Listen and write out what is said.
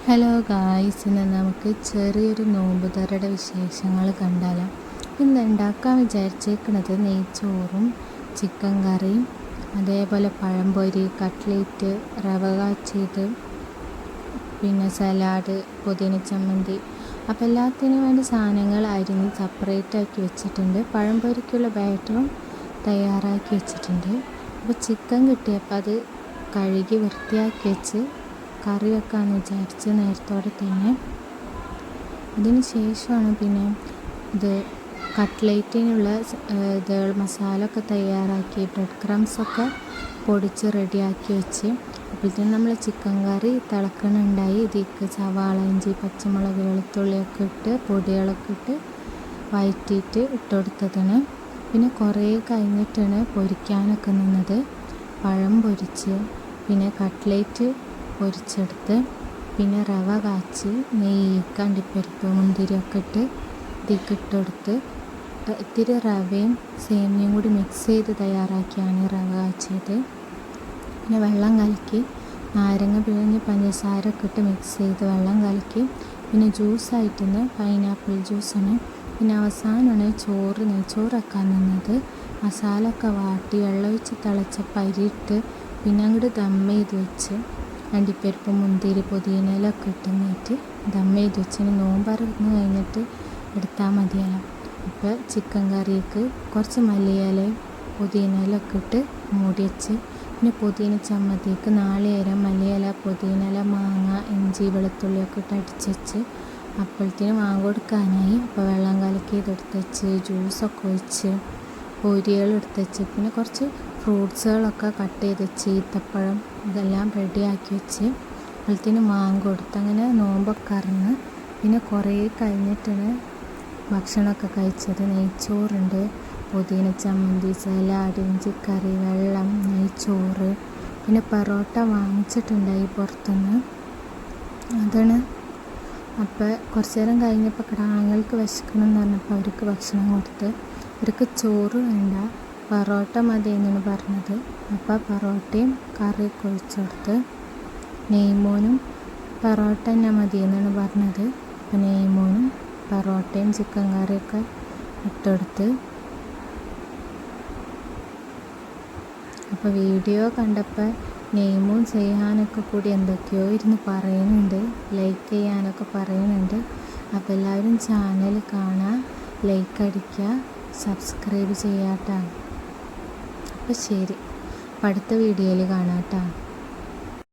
Hello guys, ഇന്ന് നമുക്ക് ചെറിയൊരു നോമ്പുതറയുടെ വിശേഷങ്ങൾ കണ്ടാലോ. ഇന്ന് ഉണ്ടാക്കാൻ വിചാരിച്ചേക്കുന്നത് നെയ്ച്ചോറും ചിക്കൻ കറിയും, അതേപോലെ പഴംപൊരി, കട്ട്ലേറ്റ്, റവ കാച്ചിയത്, പിന്നെ സലാഡ്, പുതിന ചമ്മന്തി. അപ്പോൾ എല്ലാത്തിനും വേണ്ടി സാധനങ്ങൾ അരിഞ്ഞ് സെപ്പറേറ്റ് ആക്കി വെച്ചിട്ടുണ്ട്. പഴംപൊരിക്കുള്ള ബാറ്ററും തയ്യാറാക്കി വെച്ചിട്ടുണ്ട്. അപ്പോൾ ചിക്കൻ കിട്ടിയപ്പോൾ അത് കഴുകി വൃത്തിയാക്കി വെച്ച് കറി വെക്കാമെന്ന് വിചാരിച്ച് നേരത്തോടെ തന്നെ. അതിന് ശേഷമാണ് പിന്നെ ഇത് കട്ട്ലേറ്റിനുള്ള മസാല ഒക്കെ തയ്യാറാക്കി ബ്രെഡ് ക്രംസൊക്കെ പൊടിച്ച് റെഡിയാക്കി വെച്ച്. അപ്പോഴത്തേനും നമ്മൾ ചിക്കൻ കറി തിളക്കണുണ്ടായി. ഇതിക്ക് സവാള, ഇഞ്ചി, പച്ചമുളക്, വെളുത്തുള്ളിയൊക്കെ ഇട്ട് പൊടികളൊക്കെ ഇട്ട് വഴറ്റിയിട്ട് ഇട്ടുകൊടുത്തതാണ്. പിന്നെ കുറേ കഴിഞ്ഞിട്ടാണ് പൊരിക്കാനൊക്കെ നിന്നത്. പഴം പൊരിച്ച്, പിന്നെ കട്ട്ലേറ്റ് പൊരിച്ചെടുത്ത്, പിന്നെ റവ കാച്ചി, നെയ്യ്, അണ്ടിപ്പരിപ്പ്, മുന്തിരിയൊക്കെ ഇട്ട് ഇതിലേക്ക് ഇട്ടുകൊടുത്ത് ഇത്തിരി റവയും സേമിയയും കൂടി മിക്സ് ചെയ്ത് തയ്യാറാക്കിയാണ് റവ കാച്ചിയത്. പിന്നെ വെള്ളം കലക്കി, നാരങ്ങ പിഴിഞ്ഞ് പഞ്ചസാരയൊക്കെ ഇട്ട് മിക്സ് ചെയ്ത് വെള്ളം കലക്കി. പിന്നെ ജ്യൂസായിട്ടിന്ന് പൈനാപ്പിൾ ജ്യൂസാണ്. പിന്നെ അവസാനമാണ് നെയ്ച്ചോറാക്കാൻ നിന്നത്. മസാല ഒക്കെ വാട്ടി വെള്ളമൊഴിച്ച് തിളച്ചപ്പോൾ അരിയിട്ട് പിന്നെ അങ്ങോട്ട് ദം ചെയ്ത് വെച്ച് അണ്ടിപ്പരിപ്പ്, മുന്തിരി, പുതിനയിലൊക്കെ ഇട്ടുന്നിട്ട് ദം ചെയ്ത് വെച്ച് നോമ്പറന്ന് കഴിഞ്ഞിട്ട് എടുത്താൽ മതിയല്ലോ. അപ്പോൾ ചിക്കൻ കറിക്ക് കുറച്ച് മല്ലിയിലയും പുതിനയിലൊക്കെ ഇട്ട് മൂടി വെച്ച്, പിന്നെ പുതിന ചമ്മന്തിക്ക് നാളികേരം, മല്ലിയില, പുതിനയില, മാങ്ങ, ഇഞ്ചി, വെളുത്തുള്ളിയൊക്കെ ഇട്ട് അടിച്ച് വെച്ച്. അപ്പോഴത്തേനും മാങ്ങ കൊടുക്കാനായി. അപ്പോൾ വെള്ളം കലക്കി ഇതെടുത്ത് വെച്ച്, ജ്യൂസൊക്കെ ഒഴിച്ച്, പൊരികൾ എടുത്ത് വെച്ച്, പിന്നെ കുറച്ച് ഫ്രൂട്ട്സുകളൊക്കെ കട്ട് ചെയ്ത് വെച്ച്, ഈത്തപ്പഴം, ഇതെല്ലാം റെഡിയാക്കി വെച്ച്. അപ്പോഴത്തേനും മാങ്ങ കൊടുത്ത് അങ്ങനെ നോമ്പൊക്കെ അറിഞ്ഞ്. പിന്നെ കുറേ കഴിഞ്ഞിട്ടാണ് ഭക്ഷണമൊക്കെ കഴിച്ചത്. നെയ്ച്ചോറുണ്ട്, പുതിന ചമ്മന്തി, സലാഡ്, ഇഞ്ചിക്കറി, വെള്ളം, നെയ്ച്ചോറ്, പിന്നെ പൊറോട്ട വാങ്ങിച്ചിട്ടുണ്ടായി പുറത്തുനിന്ന്, അതാണ്. അപ്പോൾ കുറച്ച് നേരം കഴിഞ്ഞപ്പോൾ കിടാങ്ങൾക്ക് വിശക്കണം എന്ന് പറഞ്ഞപ്പോൾ അവർക്ക് ഭക്ഷണം കൊടുത്ത്. അവർക്ക് ചോറ് വേണ്ട, പൊറോട്ട മതി എന്നാണ് പറഞ്ഞത്. അപ്പോൾ പൊറോട്ടയും കറിയൊക്കെ ഒഴിച്ചു കൊടുത്ത്. നെയ്മോനും പൊറോട്ട തന്നെ മതി എന്നാണ് പറഞ്ഞത്. അപ്പോൾ നെയ്മോനും പൊറോട്ടയും ചിക്കൻ കറിയൊക്കെ ഇട്ടുകൊടുത്ത്. അപ്പോൾ വീഡിയോ കണ്ടപ്പോൾ നെയ്മോൻ ചെയ്യാനൊക്കെ കൂടി എന്തൊക്കെയോ ഇരുന്ന് പറയുന്നുണ്ട്, ലൈക്ക് ചെയ്യാനൊക്കെ പറയുന്നുണ്ട്. അപ്പോൾ എല്ലാവരും ചാനൽ കാണുക, ലൈക്ക് അടിക്കുക, സബ്സ്ക്രൈബ് ചെയ്യാട്ടോ. അപ്പോൾ ശരി, അടുത്ത വീഡിയോയിൽ കാണാം കേട്ടോ.